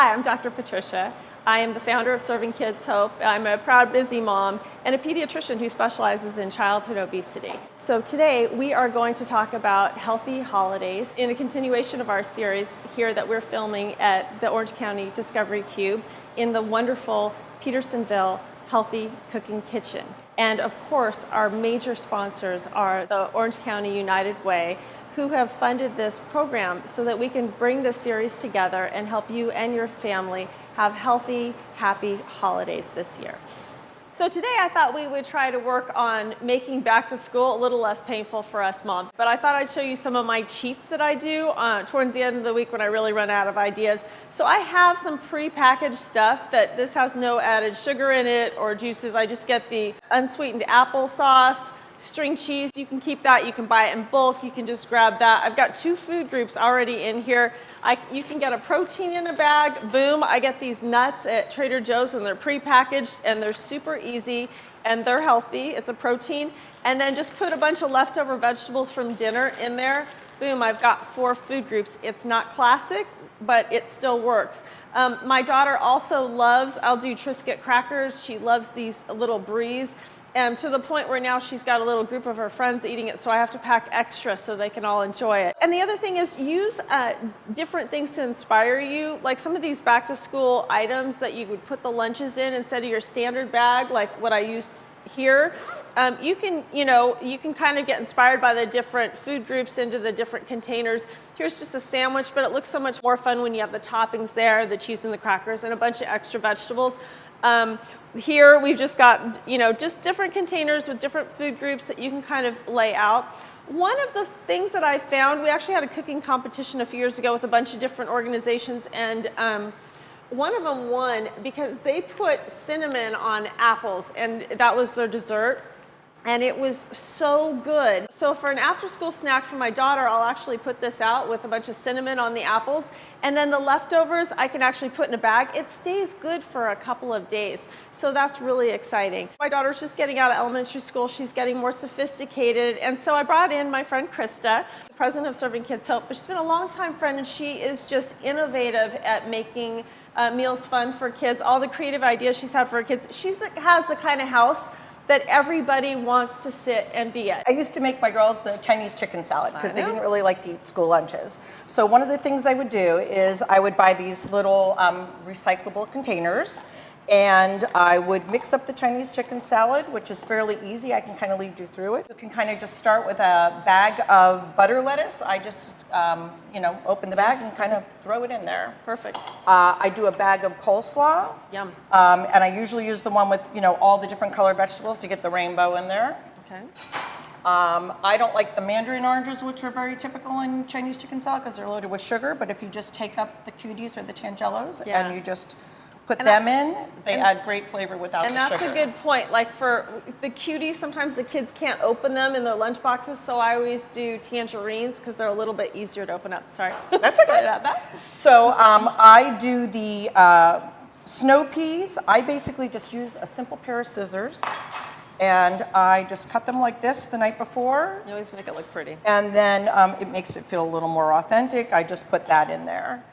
Hi, I'm Dr. Patricia. I am the founder of Serving Kids Hope. I'm a proud, busy mom and a pediatrician who specializes in childhood obesity. So today we are going to talk about healthy holidays in a continuation of our series here that we're filming at the Orange County Discovery Cube in the wonderful Petersonville Healthy Cooking Kitchen. And of course, our major sponsors are the Orange County United Way, who have funded this program so that we can bring this series together and help you and your family have healthy, happy holidays this year. So today I thought we would try to work on making back to school a little less painful for us moms. But I thought I'd show you some of my cheats that I do towards the end of the week when I really run out of ideas. So I have some pre-packaged stuff that this has no added sugar in it or juices. I just get the unsweetened applesauce, string cheese, you can keep that. You can buy it in bulk. You can just grab that. I've got 2 food groups already in here. You can get a protein in a bag. Boom, I get these nuts at Trader Joe's and they're pre-packaged and they're super easy and they're healthy. It's a protein. And then just put a bunch of leftover vegetables from dinner in there. Boom, I've got 4 food groups. It's not classic, but it still works. My daughter also loves, I'll do Triscuit crackers. She loves these little bries. To the point where now she's got a little group of her friends eating it, so I have to pack extra so they can all enjoy it. And the other thing is use different things to inspire you, like some of these back to school items that you would put the lunches in instead of your standard bag, like what I used here. You can kind of get inspired by the different food groups into the different containers. Here's just a sandwich, but it looks so much more fun when you have the toppings there, the cheese and the crackers, and a bunch of extra vegetables. Here we've just got, just different containers with different food groups that you can kind of lay out. One of the things that I found, we actually had a cooking competition a few years ago with a bunch of different organizations, and one of them won because they put cinnamon on apples, and that was their dessert. And it was so good. So for an after-school snack for my daughter, I'll actually put this out with a bunch of cinnamon on the apples. And then the leftovers, I can actually put in a bag. It stays good for a couple of days. So that's really exciting. My daughter's just getting out of elementary school. She's getting more sophisticated. And so I brought in my friend Krista, president of Serving Kids Hope. But she's been a longtime friend, and she is just innovative at making meals fun for kids. All the creative ideas she's had for her kids. She has the kind of house that everybody wants to sit and be at. I used to make my girls the Chinese chicken salad because they didn't really like to eat school lunches. So one of the things I would do is I would buy these little recyclable containers, and I would mix up the Chinese chicken salad, which is fairly easy. I can kind of lead you through it. You can kind of just start with a bag of butter lettuce. I just, open the bag and kind of throw it in there. Perfect. I do a bag of coleslaw. Yum. And I usually use the one with, all the different colored vegetables to get the rainbow in there. Okay. I don't like the mandarin oranges, which are very typical in Chinese chicken salad because they're loaded with sugar. But if you just take up the cuties or the tangelos and you just put them in, they add great flavor without the sugar. And that's a good point. Like for the cuties, sometimes the kids can't open them in their lunch boxes, so I always do tangerines because they're a little bit easier to open up. Sorry. That's okay. About that. So I do the snow peas. I basically just use a simple pair of scissors, and I just cut them like this the night before. You always make it look pretty. And then it makes it feel a little more authentic. I just put that in there.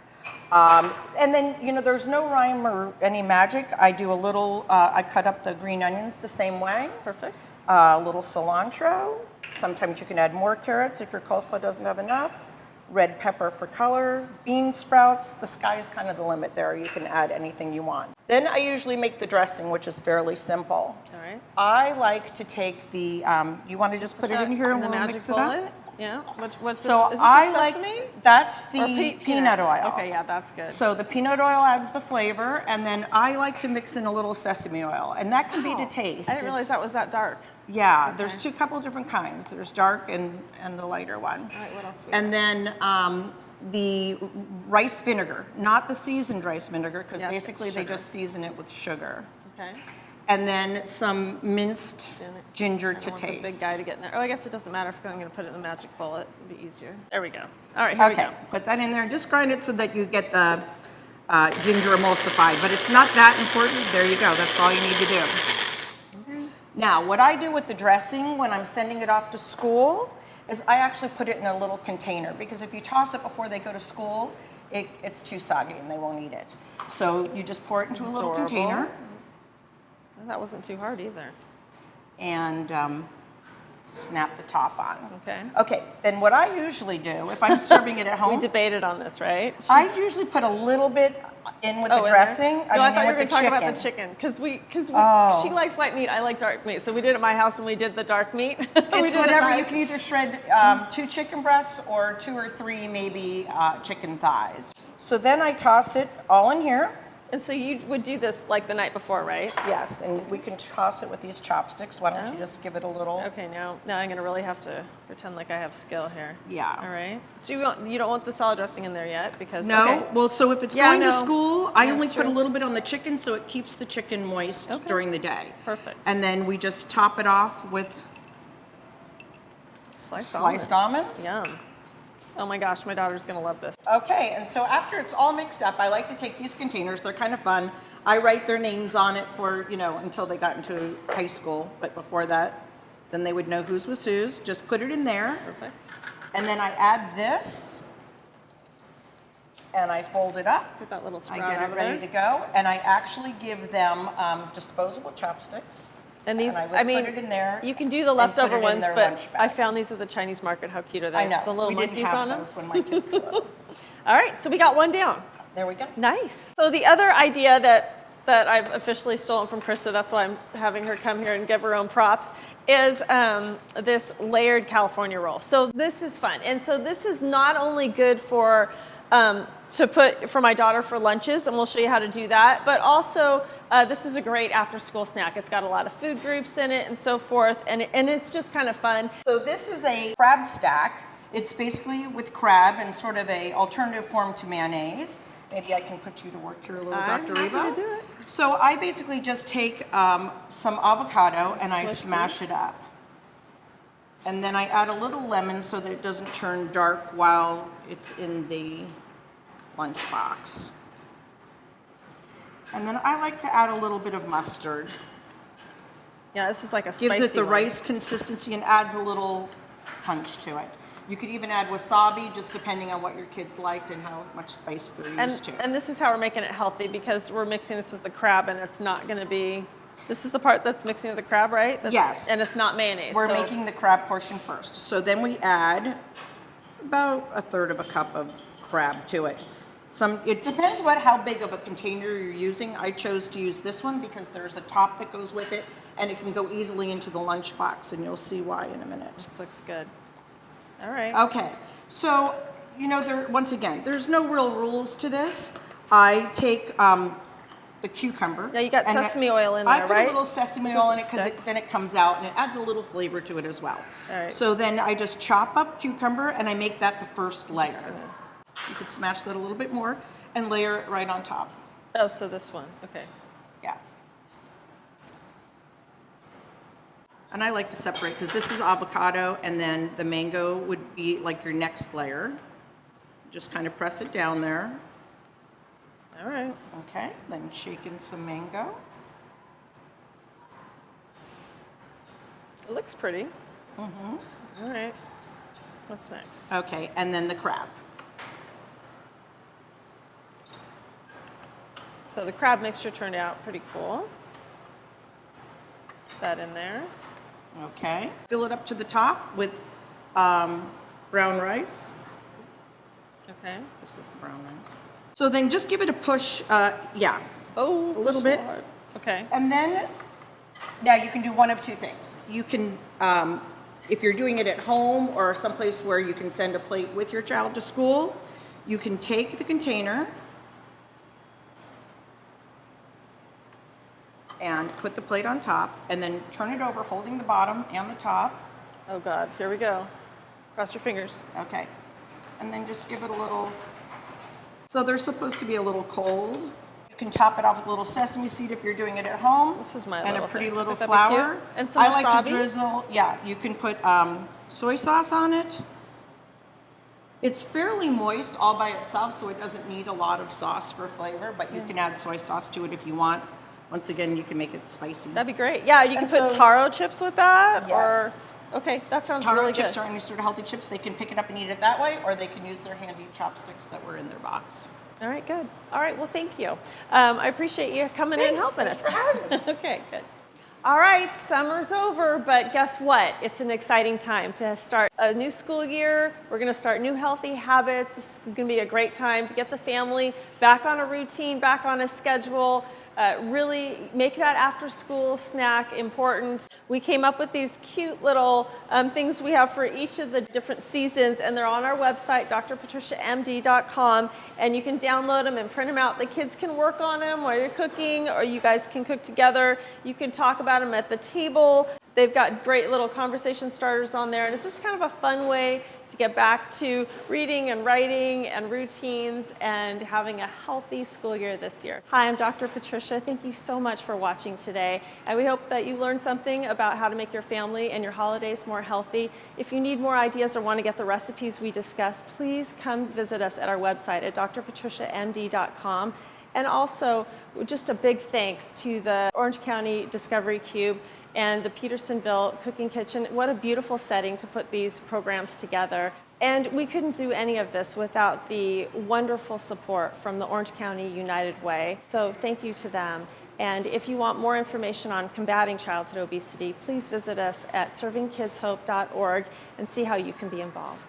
And then, there's no rhyme or any magic. I do a little, I cut up the green onions the same way. Perfect. A little cilantro. Sometimes you can add more carrots if your coleslaw doesn't have enough. Red pepper for color. Bean sprouts. The sky is kind of the limit there. You can add anything you want. Then I usually make the dressing, which is fairly simple. All right. I like to take the, you want to just put it in here and we'll mix it up? Yeah. What's so this? Is this I sesame? That's the peanut oil. Okay, yeah, that's good. So the peanut oil adds the flavor, and then I like to mix in a little sesame oil, and that can be to taste. I didn't realize that was that dark. Yeah, there's couple different kinds. There's dark and the lighter one. All right, what else? And then the rice vinegar, not the seasoned rice vinegar, because basically they just season it with sugar. Okay. And then some minced ginger to taste. The big guy to get in there. Oh, I guess it doesn't matter if I'm going to put it in the magic bowl. It'd be easier. There we go. All right, here we go. Put that in there and just grind it so that you get the ginger emulsified. But it's not that important. There you go. That's all you need to do. Okay. Now, what I do with the dressing when I'm sending it off to school is I actually put it in a little container, because if you toss it before they go to school, it's too soggy and they won't eat it. So you just pour it into a little Adorable. container. That wasn't too hard either. And snap the top on. Okay. Okay, then what I usually do, if I'm serving it at home, We debated on this, right? I usually put a little bit in with Oh, the in there? dressing. No, I thought you were with going the to talk chicken. about the chicken because Oh. she likes white meat. I like dark meat, so we did it at my house and we did the dark meat. We It's did it whatever. nice. You can either shred 2 chicken breasts or 2 or 3 maybe chicken thighs. So then I toss it all in here. And so you would do this like the night before, right? Yes, and we can toss it with these chopsticks. Why don't you just give it a little? Okay, now I'm going to really have to pretend like I have skill here. Yeah. All right. So you don't want the salad dressing in there yet because No. okay. Well, so if it's Yeah, going to no. school, I Yeah, only that's put a true. little bit on the chicken so it keeps the chicken moist Okay. during the day. Perfect. And then we just top it off with sliced almonds. Yum. Oh my gosh, my daughter's going to love this. Okay, and so after it's all mixed up, I like to take these containers. They're kind of fun. I write their names on it for, until they got into high school. But before that, then they would know whose was whose. Just put it in there. Perfect. And then I add this. And I fold it up. Put that little I sprout get it over ready there. to go. And I actually give them disposable chopsticks. And these, I would mean, put it in there you can do the and leftover put it in ones, their but lunch bag. I found these at the Chinese market. How cute are they? I know. The little we monkeys didn't have on them. those when my kids grew up. All right, so we got one down. There we go. Nice. So the other idea that I've officially stolen from Krista, that's why I'm having her come here and give her own props, is this layered California roll. So this is fun. And so this is not only good for to put for my daughter for lunches, and we'll show you how to do that, but also this is a great after school snack. It's got a lot of food groups in it and so forth, and it's just kind of fun. So this is a crab stack. It's basically with crab and sort of a alternative form to mayonnaise. Maybe I can put you to work here a little, I'm Dr. happy Reba. to do it. So I basically just take some avocado and I Smush smash these. it up. And then I add a little lemon so that it doesn't turn dark while it's in the lunchbox. And then I like to add a little bit of mustard. Yeah, this is like a spicy Gives it the one. rice consistency and adds a little punch to it. You could even add wasabi, just depending on what your kids liked and how much spice they're used to. And this is how we're making it healthy because we're mixing this with the crab and it's not going to be, this is the part that's mixing with the crab, right? Yes. And it's not mayonnaise. We're so- making the crab portion first. So then we add about 1/3 of a cup of crab to it. It depends how big of a container you're using. I chose to use this one because there's a top that goes with it and it can go easily into the lunchbox, and you'll see why in a minute. This looks good. All right. Okay, so, once again, there's no real rules to this. I take the cucumber. Yeah, you got and sesame oil in I there, put right? a little sesame It oil in it doesn't because stick. then it comes out and it adds a little flavor to it as well. All right. So then I just chop up cucumber and I make that the first layer. Just gonna- You could smash that a little bit more and layer it right on top. Oh, so this one. Okay. Yeah. And I like to separate because this is avocado and then the mango would be like your next layer. Just kind of press it down there. All right. Okay, then shake in some mango. It looks pretty. Mm-hmm. All right. What's next? Okay, and then the crab. So the crab mixture turned out pretty cool. Put that in there. Okay, fill it up to the top with brown rice. Okay. This is the brown rice. So then just give it a push, yeah. Oh, A little push so bit. hard. Okay. And then, now you can do one of two things. You can, if you're doing it at home or someplace where you can send a plate with your child to school, you can take the container and put the plate on top and then turn it over, holding the bottom and the top. Oh God, here we go. Cross your fingers. Okay. And then just give it a little, so they're supposed to be a little cold. You can top it off with a little sesame seed if you're doing it at home. This is my and little a pretty thing. little Would that be flour. cute? And some I like wasabi? to drizzle, yeah, you can put soy sauce on it. It's fairly moist all by itself, so it doesn't need a lot of sauce for flavor, but you can add soy sauce to it if you want. Once again, you can make it spicy. That'd be great. Yeah, you can And put so- taro chips with that. Yes. Or Okay, that sounds Taro really good. chips or any sort of healthy chips, they can pick it up and eat it that way, or they can use their handy chopsticks that were in their box. All right, good. All right, well, thank you. I appreciate you coming in and helping us. Thanks for having me. Okay, good. All right, summer's over, but guess what? It's an exciting time to start a new school year. We're going to start new healthy habits. It's going to be a great time to get the family back on a routine, back on a schedule. Really make that after school snack important. We came up with these cute little things we have for each of the different seasons, and they're on our website, drpatriciamd.com, and you can download them and print them out. The kids can work on them while you're cooking, or you guys can cook together. You can talk about them at the table. They've got great little conversation starters on there, and it's just kind of a fun way to get back to reading and writing and routines and having a healthy school year this year. Hi, I'm Dr. Patricia. Thank you so much for watching today, and we hope that you learned something about how to make your family and your holidays more healthy. If you need more ideas or want to get the recipes we discussed, please come visit us at our website at drpatriciamd.com. And also, just a big thanks to the Orange County Discovery Cube and the Petersonville Cooking Kitchen. What a beautiful setting to put these programs together. And we couldn't do any of this without the wonderful support from the Orange County United Way. So thank you to them. And if you want more information on combating childhood obesity, please visit us at servingkidshope.org and see how you can be involved.